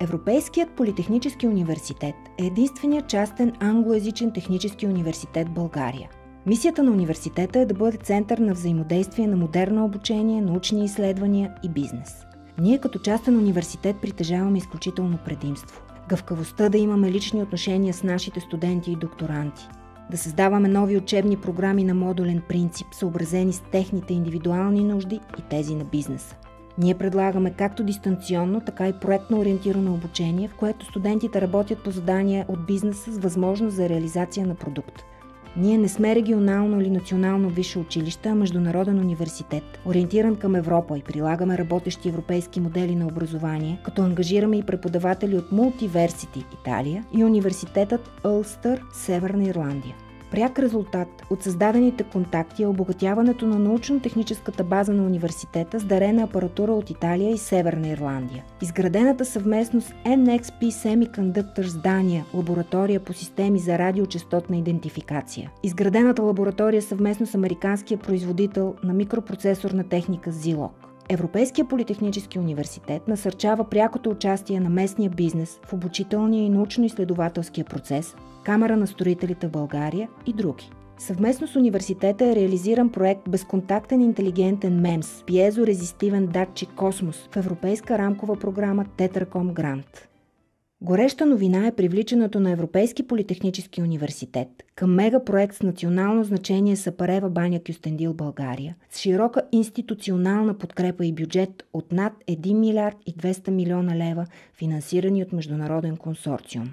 Европейският политехнически университет е единственият частен англоязичен технически университет в България. Мисията на университета е да бъде център на взаимодействие на модерно обучение, научни изследвания и бизнес. Ние като частен университет притежаваме изключително предимство. Гъвкавостта да имаме лични отношения с нашите студенти и докторанти. Да създаваме нови учебни програми на модулен принцип, съобразени с техните индивидуални нужди и тези на бизнеса. Ние предлагаме както дистанционно, така и проектно ориентирано обучение, в което студентите работят по задания от бизнеса с възможност за реализация на продукт. Ние не сме регионално или национално висше училище, а международен университет, ориентиран към Европа и прилагаме работещи европейски модели на образование, като ангажираме и преподаватели от Multiversity Италия и университетът Улстър, Северна Ирландия. Пряк резултат от създадените контакти е обогатяването на научно-техническата база на университета с дарена апаратура от Италия и Северна Ирландия. Изградената съвместно с NXP Semiconductors Дания лаборатория по системи за радиочестотна идентификация. Изградената лаборатория съвместно с американския производител на микропроцесорна техника Zilog. Европейския политехнически университет насърчава прякото участие на местния бизнес в обучителния и научно-изследователския процес, Камара на строителите в България и други. Съвместно с университета е реализиран проект Безконтактен интелигентен МЕМС, пиезорезистивен датчик Космос в европейска рамкова програма Тетраком Грант. Гореща новина е привличането на Европейски политехнически университет към мегапроект с национално значение Сапарева баня Кюстендил България с широка институционална подкрепа и бюджет от над 1 милиард и 200 милиона лева, финансирани от международен консорциум.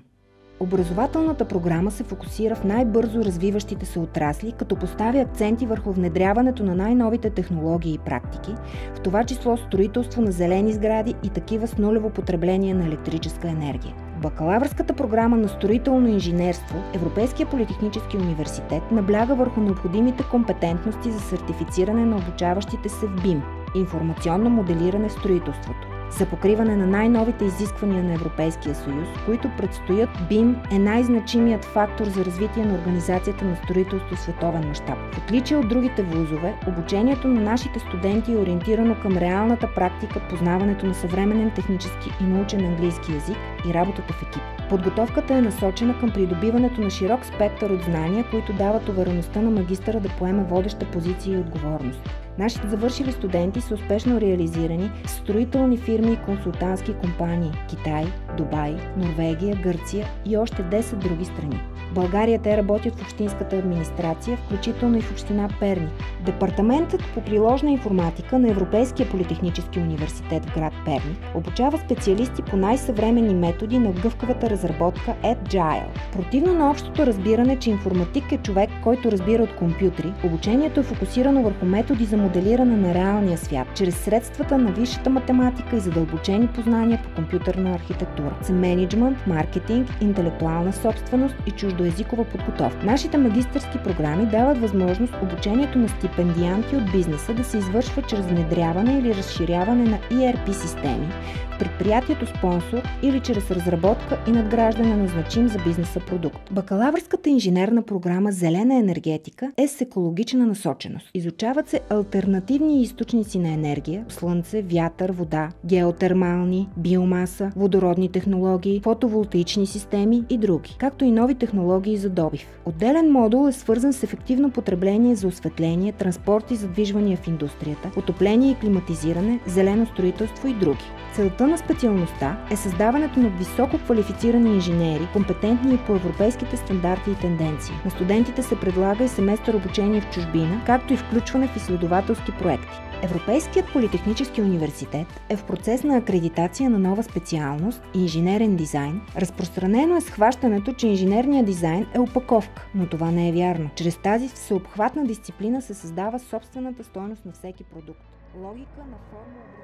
Образователната програма се фокусира в най-бързо развиващите се отрасли, като поставя акценти върху внедряването на най-новите технологии и практики, в това число строителство на зелени сгради и такива с нулево потребление на електрическа енергия. В бакалавърската програма на строително инженерство Европейския политехнически университет набляга върху необходимите компетентности за сертифициране на обучаващите се в БИМ – информационно моделиране в строителството. За покриване на най-новите изисквания на Европейския съюз, които предстоят, БИМ е най-значимият фактор за развитие на организацията на строителство в световен мащаб. В отличие от другите вузове, обучението на нашите студенти е ориентирано към реалната практика, познаването на съвременен технически и научен английски език и работата в екип. Подготовката е насочена към придобиването на широк спектър от знания, които дават увереността на магистъра да поеме водеща позиция и отговорност. Нашите завършили студенти са успешно реализирани в строителни фирми и консултантски компании – Китай, Дубай, Норвегия, Гърция и още 10 други страни. В България те работят в общинската администрация, включително и в община Перник. Департаментът по приложна информатика на Европейския политехнически университет в град Перник обучава специалисти по най-съвременни методи на гъвкавата разработка Agile. Противно на общото разбиране, че информатик е човек, който разбира от компютри, обучението е фокусирано върху методи за моделиране на реалния свят, чрез средствата на висшата математика и задълбочени познания по компютърна архитектура, за мениджмънт, маркетинг, интелектуална собственост и чуждоезикова подготовка. Нашите магистърски програми дават възможност обучението на стипендианти от бизнеса да се извършва чрез внедряване или разширяване на ERP системи, предприятието спонсор или чрез разработка и надграждане на значим за бизнеса продукт. Бакалавърската инженерна програма Зелена енергетика е с екологична насоченост. Изучават се алтернативни източници на енергия, слънце, вятър, вода, геотермални, биомаса, водородни технологии, фотоволтаични системи и други, както и нови технологии за добив. Отделен модул е свързан с ефективно потребление за осветление, транспорт и задвижвания в индустрията, отопление и климатизиране, зелено строителство и други. Целта на специалността е създаването на високо квалифицирани инженери, компетентни и по европейските стандарти и тенденции. На студентите се предлага и семестър обучение в чужбина, както и включване в изследователски проекти. Европейският политехнически университет е в процес на акредитация на нова специалност – инженерен дизайн. Разпространено е схващането, че инженерният дизайн е опаковка, но това не е вярно. Чрез тази всеобхватна дисциплина се създава собствената стойност на всеки продукт. Логика на форма.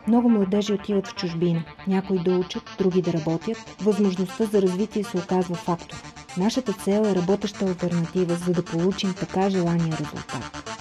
Много младежи отиват в чужбина. Някои да учат, други да работят. Възможността за развитие се оказва фактор. Нашата цел е работеща алтернатива, за да получим така желания резултат.